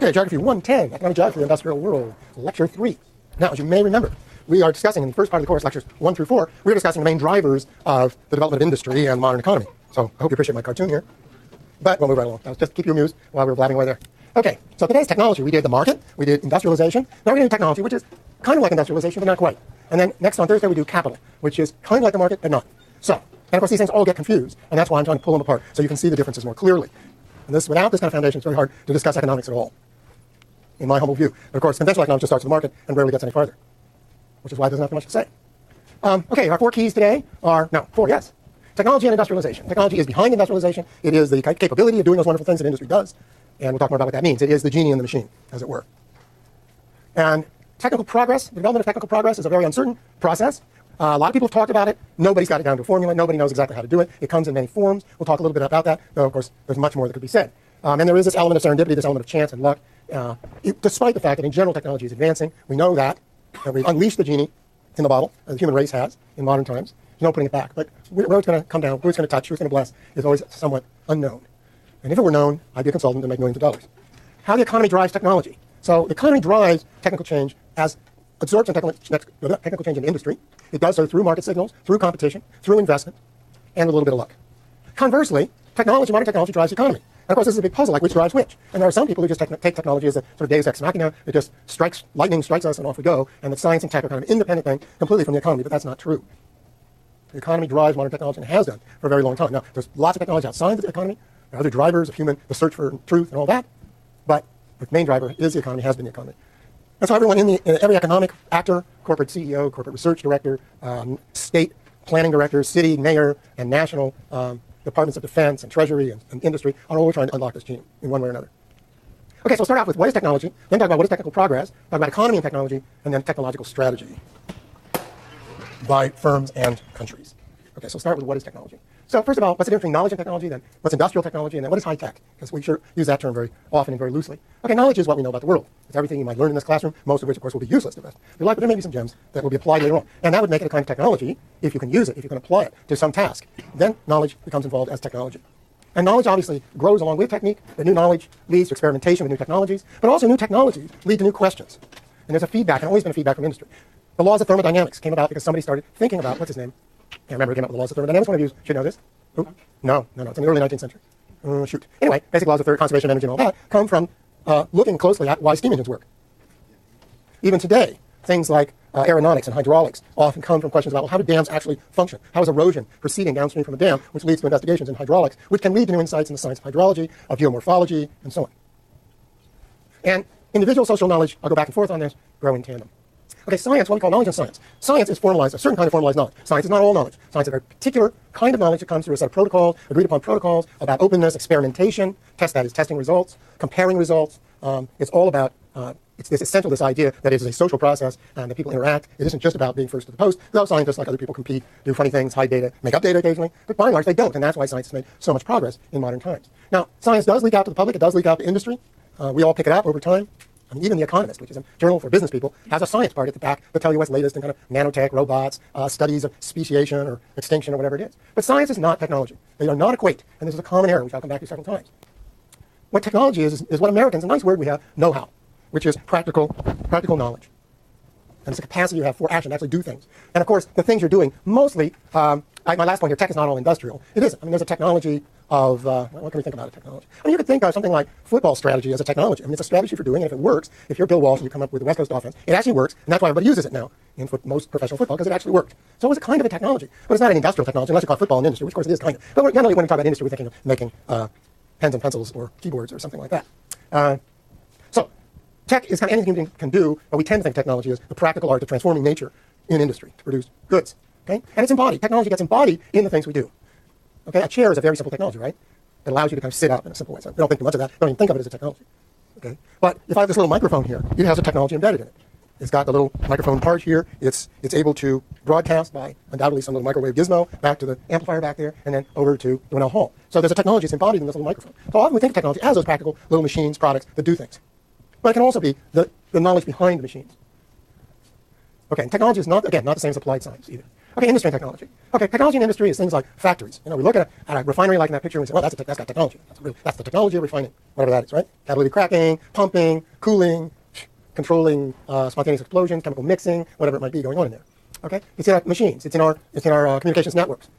Okay, Geography 110, Economic Geography of the Industrial World, Lecture 3. Now, as you may remember, we are discussing in the first part of the course, Lectures 1 through 4, we are discussing the main drivers of the development of industry and modern economy. So I hope you appreciate my cartoon here. But we'll move right along. I'll just keep you amused while we're blabbing away there. Okay, so today's technology, we did the market, we did industrialization. Now we're going to do technology, which is kind of like industrialization, but not quite. And then next on Thursday, we do capital, which is kind of like the market, but not. So, and of course, these things all get confused, and that's why I'm trying to pull them apart so you can see the differences more clearly. And this, without this kind of foundation, it's very hard to discuss economics at all, in my humble view. But of course, conventional economics just starts with the market and rarely gets any farther, which is why it doesn't have much to say. Okay, our 4 keys today are, no, 4, yes. Technology and industrialization. Technology is behind industrialization. It is the capability of doing those wonderful things that industry does. And we'll talk more about what that means. It is the genie in the machine, as it were. And technical progress, the development of technical progress is a very uncertain process. A lot of people have talked about it. Nobody's got it down to a formula. Nobody knows exactly how to do it. It comes in many forms. We'll talk a little bit about that, though, of course, there's much more that could be said. And there is this element of serendipity, this element of chance and luck, despite the fact that in general technology is advancing. We know that we've unleashed the genie in the bottle, as the human race has in modern times. There's no putting it back. But where it's going to come down, who it's going to touch, who it's going to bless, is always somewhat unknown. And if it were known, I'd be a consultant and make millions of dollars. How the economy drives technology. So the economy drives technical change as absorption technical change in industry. It does so through market signals, through competition, through investment, and a little bit of luck. Conversely, modern technology drives the economy. And of course, this is a big puzzle, like which drives which. And there are some people who just take technology as a sort of deus ex machina. It just lightning strikes us and off we go. And that science and tech are kind of an independent thing completely from the economy, but that's not true. The economy drives modern technology and has done for a very long time. Now, there's lots of technology outside the economy. There are other drivers of the search for truth and all that. But the main driver is the economy, has been the economy. And so everyone every economic actor, corporate CEO, corporate research director, state planning director, city, mayor, and national departments of defense and treasury and industry are all trying to unlock this genie in one way or another. Okay, so we'll start off with what is technology, then talk about what is technical progress, talk about economy and technology, and then technological strategy by firms and countries. Okay, so we'll start with what is technology. So first of all, what's the difference between knowledge and technology, then what's industrial technology, and then what is high tech? Because we sure use that term very often and very loosely. Okay, knowledge is what we know about the world. It's everything you might learn in this classroom, most of which, of course, will be useless to us. But there may be some gems that will be applied later on. And that would make it a kind of technology if you can use it, if you can apply it to some task. Then knowledge becomes involved as technology. And knowledge obviously grows along with technique. The new knowledge leads to experimentation with new technologies, but also new technologies lead to new questions. And there's a feedback, and always been a feedback from industry. The laws of thermodynamics came about because somebody started thinking about, what's his name? Can't remember who came up with the laws of thermodynamics. One of you should know this. Ooh, no. It's in the early 19th century. Shoot. Anyway, basic laws of conservation of energy and all that come from looking closely at why steam engines work. Even today, things like aeronautics and hydraulics often come from questions about, well, how do dams actually function? How is erosion proceeding downstream from a dam, which leads to investigations in hydraulics, which can lead to new insights in the science of hydrology, of geomorphology, and so on. And individual social knowledge, I'll go back and forth on this, grow in tandem. Okay, science, what we call knowledge and science. Science is formalized, a certain kind of formalized knowledge. Science is not all knowledge. Science is a very particular kind of knowledge that comes through a set of protocols, agreed upon protocols about openness, experimentation, that is testing results, comparing results. It's all about, it's essential, this idea that it is a social process and that people interact. It isn't just about being first to the post. Though scientists, like other people, compete, do funny things, hide data, make up data occasionally. But by and large, they don't. And that's why science has made so much progress in modern times. Now, science does leak out to the public. It does leak out to industry. We all pick it up over time. I mean, even The Economist, which is a journal for business people, has a science part at the back to tell you what's latest in kind of nanotech, robots, studies of speciation or extinction or whatever it is. But science is not technology. They are not equate, and this is a common error, which I'll come back to several times. What technology is what Americans, a nice word we have, know-how, which is practical knowledge. And it's the capacity you have for action to actually do things. And of course, the things you're doing, mostly, my last point here, tech is not all industrial. It isn't. I mean, there's a technology of, what can we think about a technology? I mean, you could think of something like football strategy as a technology. I mean, it's a strategy for doing, and if it works, if you're Bill Walsh and you come up with the West Coast offense, it actually works, and that's why everybody uses it now in most professional football, because it actually worked. So it was a kind of a technology. But it's not an industrial technology, unless you call football an industry, which of course it is kind of. But generally, when we talk about industry, we're thinking of making pens and pencils or keyboards or something like that. So tech is kind of anything you can do, but we tend to think technology is the practical art of transforming nature in industry to produce goods. Okay? And it's embodied. Technology gets embodied in the things we do. Okay? A chair is a very simple technology, right? It allows you to kind of sit up in a simple way. So we don't think too much of that. Don't even think of it as a technology. Okay? But if I have this little microphone here, it has a technology embedded in it. It's got the little microphone part here. It's able to broadcast by undoubtedly some little microwave gizmo back to the amplifier back there and then over to the Winnell Hall. So there's a technology that's embodied in this little microphone. So often we think of technology as those practical little machines, products that do things. But it can also be the knowledge behind the machines. Okay, and technology is not, again, not the same as applied science either. Okay, industry and technology. Okay, technology and industry is things like factories. We look at a refinery like in that picture and we say, well, that's got technology. That's the technology of refining, whatever that is, right? Catalytic cracking, pumping, cooling, controlling spontaneous explosions, chemical mixing, whatever it might be going on in there. Okay, it's in our machines. It's in our communications networks.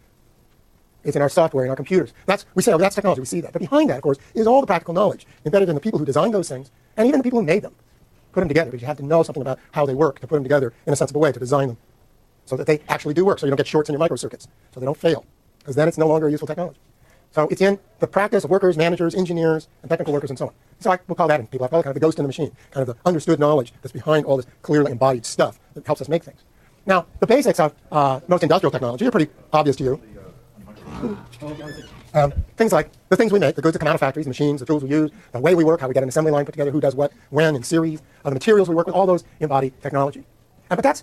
It's in our software, in our computers. We say, oh, that's technology. We see that. But behind that, of course, is all the practical knowledge embedded in the people who designed those things and even the people who made them. Put them together because you have to know something about how they work to put them together in a sensible way, to design them so that they actually do work, so you don't get shorts in your microcircuits, so they don't fail, because then it's no longer a useful technology. So it's in the practice of workers, managers, engineers, and technical workers, and so on. So we'll call that in people. I call it kind of the ghost in the machine, kind of the understood knowledge that's behind all this clearly embodied stuff that helps us make things. Now, the basics of most industrial technology are pretty obvious to you. Things like the things we make, the goods that come out of factories, machines, the tools we use, the way we work, how we get an assembly line put together, who does what, when, in series, the materials we work with, all those embody technology. But that's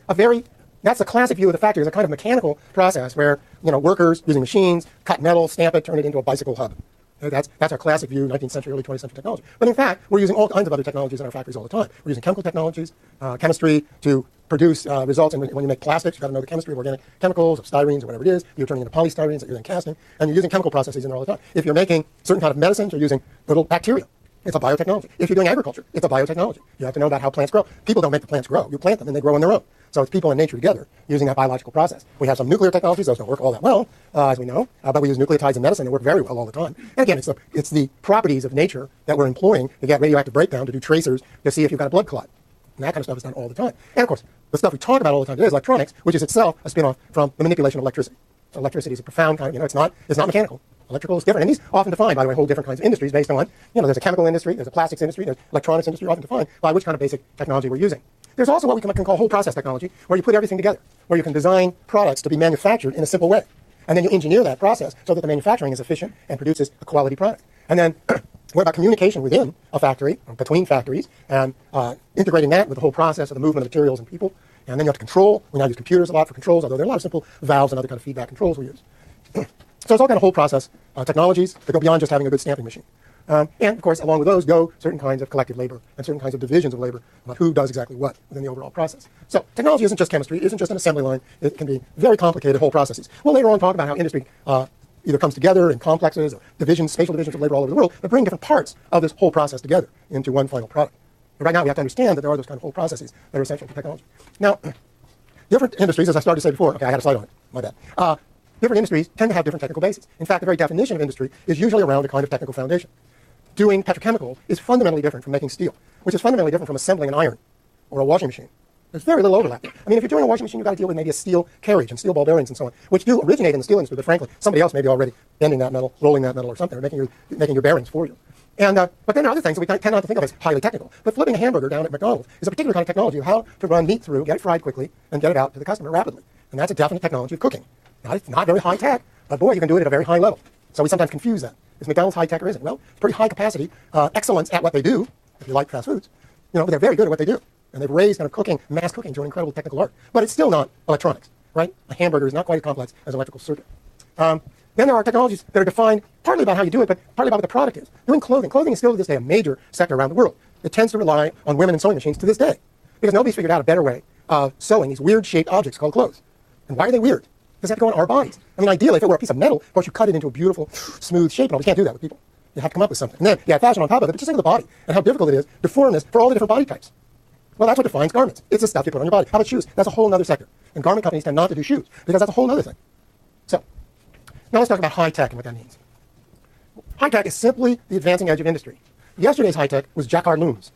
the classic view of the factory as a kind of mechanical process where workers using machines cut metal, stamp it, turn it into a bicycle hub. That's our classic view, 19th century, early 20th century technology. But in fact, we're using all kinds of other technologies in our factories all the time. We're using chemical technologies, chemistry to produce results. And when you make plastics, you've got to know the chemistry of organic chemicals, of styrenes, or whatever it is. You're turning into polystyrenes that you're then casting. And you're using chemical processes in there all the time. If you're making certain kind of medicines, you're using little bacteria. It's a biotechnology. If you're doing agriculture, it's a biotechnology. You have to know about how plants grow. People don't make the plants grow. You plant them and they grow on their own. So it's people and nature together using that biological process. We have some nuclear technologies. Those don't work all that well, as we know, but we use nucleotides in medicine. They work very well all the time. And again, it's the properties of nature that we're employing to get radioactive breakdown, to do tracers, to see if you've got a blood clot. And that kind of stuff is done all the time. And of course, the stuff we talk about all the time today is electronics, which is itself a spin-off from the manipulation of electricity. So electricity is a profound kind, it's not mechanical. Electrical is different. And these often define, by the way, whole different kinds of industries based on, there's a chemical industry, there's a plastics industry, there's electronics industry, often defined by which kind of basic technology we're using. There's also what we can call whole process technology, where you put everything together, where you can design products to be manufactured in a simple way. And then you engineer that process so that the manufacturing is efficient and produces a quality product. And then what about communication within a factory, or between factories, and integrating that with the whole process of the movement of materials and people. And then you have to control. We now use computers a lot for controls, although there are a lot of simple valves and other kind of feedback controls we use. So it's all kind of whole process technologies that go beyond just having a good stamping machine. And, of course, along with those go certain kinds of collective labor and certain kinds of divisions of labor about who does exactly what within the overall process. So technology isn't just chemistry. It isn't just an assembly line. It can be very complicated whole processes. We'll later on talk about how industry either comes together in complexes or divisions, spatial divisions of labor all over the world that bring different parts of this whole process together into one final product. But right now, we have to understand that there are those kind of whole processes that are essential to technology. Now, different industries, as I started to say before, okay, I had a slide on it, my bad. Different industries tend to have different technical bases. In fact, the very definition of industry is usually around a kind of technical foundation. Doing petrochemical is fundamentally different from making steel, which is fundamentally different from assembling an iron or a washing machine. There's very little overlap. I mean, if you're doing a washing machine, you've got to deal with maybe a steel carriage and steel ball bearings and so on, which do originate in the steel industry, but frankly, somebody else may be already bending that metal, rolling that metal or something, or making your bearings for you. And but then there are other things that we tend not to think of as highly technical. But flipping a hamburger down at McDonald's is a particular kind of technology of how to run meat through, get it fried quickly, and get it out to the customer rapidly. And that's a definite technology of cooking. Now, it's not very high tech, but boy, you can do it at a very high level. So we sometimes confuse that. Is McDonald's high tech or isn't? Well, it's pretty high capacity, excellence at what they do, if you like fast foods. But they're very good at what they do. And they've raised kind of cooking, mass cooking, to an incredible technical art. But it's still not electronics, right? A hamburger is not quite as complex as an electrical circuit. Then there are technologies that are defined partly about how you do it, but partly about what the product is. Doing clothing. Clothing is still to this day a major sector around the world. It tends to rely on women and sewing machines to this day, because nobody's figured out a better way of sewing these weird-shaped objects called clothes. And why are they weird? Because they have to go on our bodies. I mean, ideally, if it were a piece of metal, of course, you cut it into a beautiful, smooth shape, and all. You can't do that with people. You have to come up with something. And then you have fashion on top of it, but just think of the body and how difficult it is to form this for all the different body types. Well, that's what defines garments. It's the stuff you put on your body. How about shoes? That's a whole other sector. And garment companies tend not to do shoes, because that's a whole other thing. So, now let's talk about high tech and what that means. High tech is simply the advancing edge of industry. Yesterday's high tech was Jacquard looms.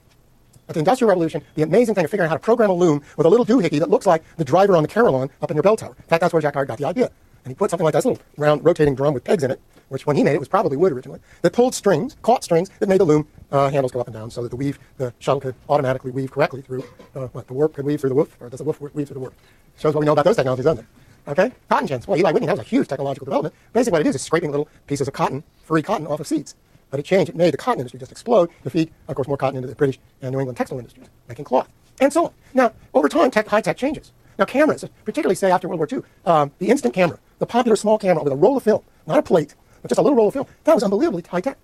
At the Industrial Revolution, the amazing thing of figuring out how to program a loom with a little doohickey that looks like the driver on the Carillon up in your bell tower. In fact, that's where Jacquard got the idea. And he put something like this little round rotating drum with pegs in it, which when he made it was probably wood originally, that pulled strings, caught strings, that made the loom handles go up and down so that the shuttle could automatically weave correctly through, the warp could weave through the woof, or does the woof weave through the warp? Shows what we know about those technologies, doesn't it? Okay? Cotton gins. Well, Eli Whitney, that was a huge technological development. Basically what it is scraping little pieces of cotton, furry cotton, off of seeds. But it changed. It made the cotton industry just explode to feed, of course, more cotton into the British and New England textile industries, making cloth, and so on. Now, over time, high tech changes. Now, cameras, particularly, say, after World War II, the instant camera, the popular small camera with a roll of film, not a plate, but just a little roll of film, that was unbelievably high tech.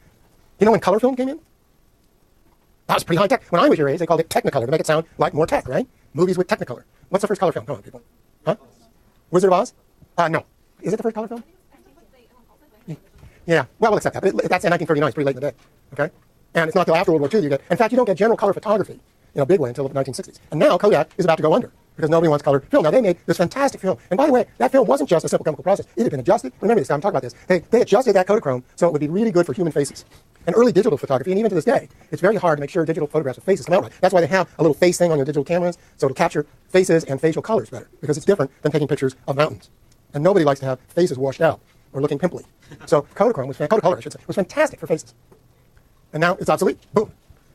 You know when color film came in? That was pretty high tech. When I was your age, they called it Technicolor to make it sound like more tech, right? Movies with Technicolor. What's the first color film? Come on, people. Huh? Wizard of Oz? No. Is it the first color film? Yeah. Well, we'll accept that. But that's in 1939. It's pretty late in the day. Okay? And it's not till after World War II you get... In fact, you don't get general color photography in a big way until the 1960s. And now Kodak is about to go under because nobody wants colored film. Now, they made this fantastic film. And by the way, that film wasn't just a simple chemical process. It had been adjusted. Remember this, I'm talking about this. They adjusted that Kodachrome so it would be really good for human faces. And early digital photography, and even to this day, it's very hard to make sure digital photographs of faces come out right. That's why they have a little face thing on your digital cameras, so it'll capture faces and facial colors better, because it's different than taking pictures of mountains. And nobody likes to have faces washed out or looking pimply. So Kodachrome Kodacolor, I should say, was fantastic for faces. And now it's obsolete. Boom.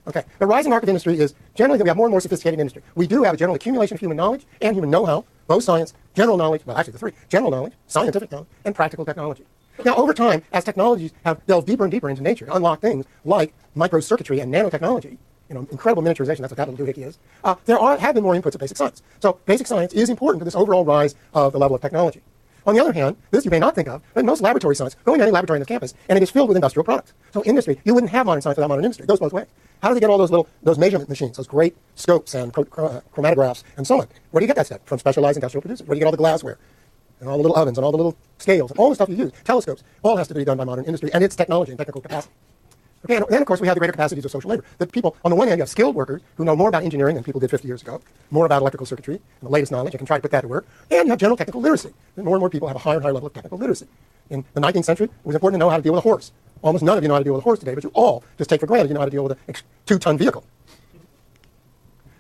Okay. The rising mark of industry is generally that we have more and more sophisticated industry. We do have a general accumulation of human knowledge and human know-how, both science, general knowledge, well, actually the three, general knowledge, scientific knowledge, and practical technology. Now, over time, as technologies have delved deeper and deeper into nature, unlock things like microcircuitry and nanotechnology, incredible miniaturization, that's what that little doohickey is, there have been more inputs of basic science. So basic science is important to this overall rise of the level of technology. On the other hand, this you may not think of, but most laboratory science, go into any laboratory on this campus, and it is filled with industrial products. So industry, you wouldn't have modern science without modern industry. It goes both ways. How do they get all those measurement machines, those great scopes and chromatographs and so on? Where do you get that stuff? From specialized industrial producers. Where do you get all the glassware? And all the little ovens and all the little scales and all the stuff you use, telescopes, all has to be done by modern industry and its technology and technical capacity. Okay, and then, of course, we have the greater capacities of social labor. That people, on the one hand, you have skilled workers who know more about engineering than people did 50 years ago, more about electrical circuitry, and the latest knowledge, you can try to put that to work, and you have general technical literacy. More and more people have a higher and higher level of technical literacy. In the 19th century, it was important to know how to deal with a horse. Almost none of you know how to deal with a horse today, but you all just take for granted you know how to deal with a 2-ton vehicle.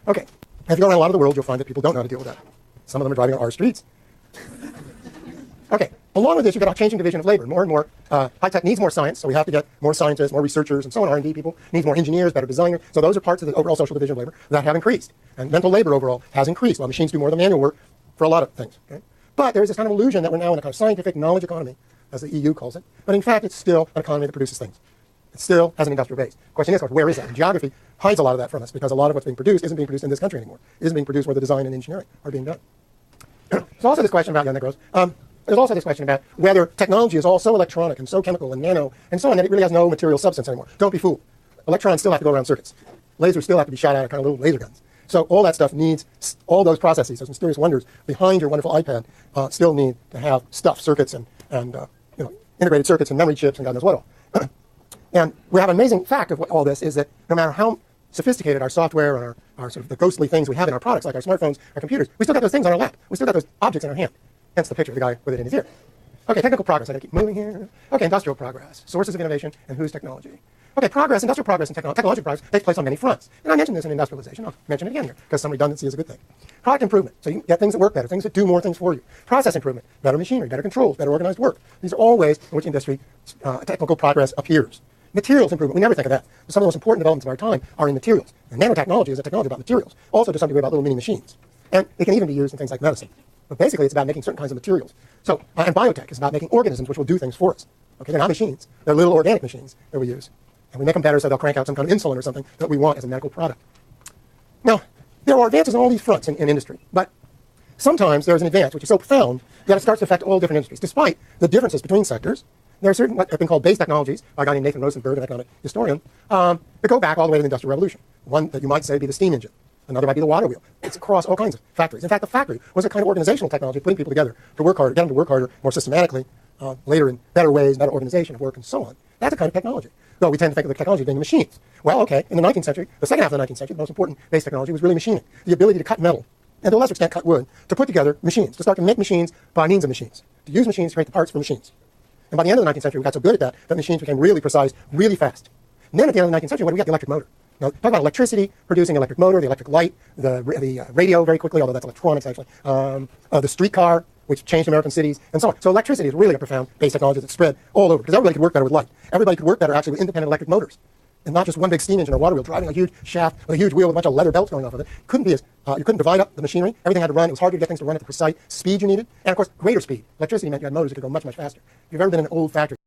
Okay, if you go around a lot of the world, you'll find that people don't know how to deal with that. Some of them are driving on our streets. Okay, along with this, you've got a changing division of labor. More and more, high tech needs more science, so we have to get more scientists, more researchers, and so on, R&D people. Needs more engineers, better designers. So those are parts of the overall social division of labor that have increased. And mental labor overall has increased, while machines do more of the manual work for a lot of things. Okay? But there's this kind of illusion that we're now in a kind of scientific knowledge economy, as the EU calls it. But in fact, it's still an economy that produces things. It still has an industrial base. The question is, of course, where is that? And geography hides a lot of that from us, because a lot of what's being produced isn't being produced in this country anymore. It isn't being produced where the design and engineering are being done. There's also this question about, there's also this question about whether technology is all so electronic and so chemical and nano and so on that it really has no material substance anymore. Don't be fooled. Electrons still have to go around circuits. Lasers still have to be shot out of kind of little laser guns. So all that stuff needs, all those processes, those mysterious wonders behind your wonderful iPad still need to have stuff, circuits and integrated circuits and memory chips and God knows what all. And we have an amazing fact of what all this is that no matter how sophisticated our software and our sort of the ghostly things we have in our products, like our smartphones, our computers, we still got those things on our lap. We still got those objects in our hand. Hence the picture of the guy with it in his ear. Okay, technical progress. I gotta keep moving here. Okay, industrial progress. Sources of innovation and whose technology. Okay, progress, industrial progress and technological progress takes place on many fronts. And I mentioned this in industrialization. I'll mention it again here, because some redundancy is a good thing. Product improvement. So you get things that work better, things that do more things for you. Process improvement. Better machinery, better controls, better organized work. These are all ways in which industry technical progress appears. Materials improvement. We never think of that. Some of the most important developments of our time are in materials. And nanotechnology is a technology about materials. Also, to some degree, about little mini machines. And it can even be used in things like medicine. But basically, it's about making certain kinds of materials. So, and biotech is about making organisms which will do things for us. Okay, they're not machines. They're little organic machines that we use. And we make them better so they'll crank out some kind of insulin or something that we want as a medical product. Now, there are advances on all these fronts in industry. But sometimes there's an advance which is so profound that it starts to affect all different industries. Despite the differences between sectors, there are certain what have been called base technologies by a guy named Nathan Rosenberg, an economic historian, that go back all the way to the Industrial Revolution. One that you might say be the steam engine. Another might be the water wheel. It's across all kinds of factories. In fact, the factory was a kind of organizational technology, putting people together to work harder, get them to work harder more systematically, later in better ways, better organization of work, and so on. That's a kind of technology. Though we tend to think of the technology being the machines. Well, okay, in the 19th century, the second half of the 19th century, the most important base technology was really machining. The ability to cut metal, and to a lesser extent cut wood, to put together machines, to start to make machines by means of machines, to use machines to create the parts for machines. And by the end of the 19th century, we got so good at that, that machines became really precise, really fast. And then at the end of the 19th century, what do we got? The electric motor. Now, talk about electricity, producing electric motor, the electric light, the radio very quickly, although that's electronics actually, the streetcar, which changed American cities, and so on. So electricity is really a profound base technology that spread all over, because everybody could work better with light. Everybody could work better actually with independent electric motors, and not just one big steam engine or water wheel driving a huge shaft with a huge wheel with a bunch of leather belts going off of it. Couldn't be as, you couldn't divide up the machinery. Everything had to run. It was harder to get things to run at the precise speed you needed. And of course, greater speed. Electricity meant you had motors that could go much, much faster. If you've ever been in an old factory,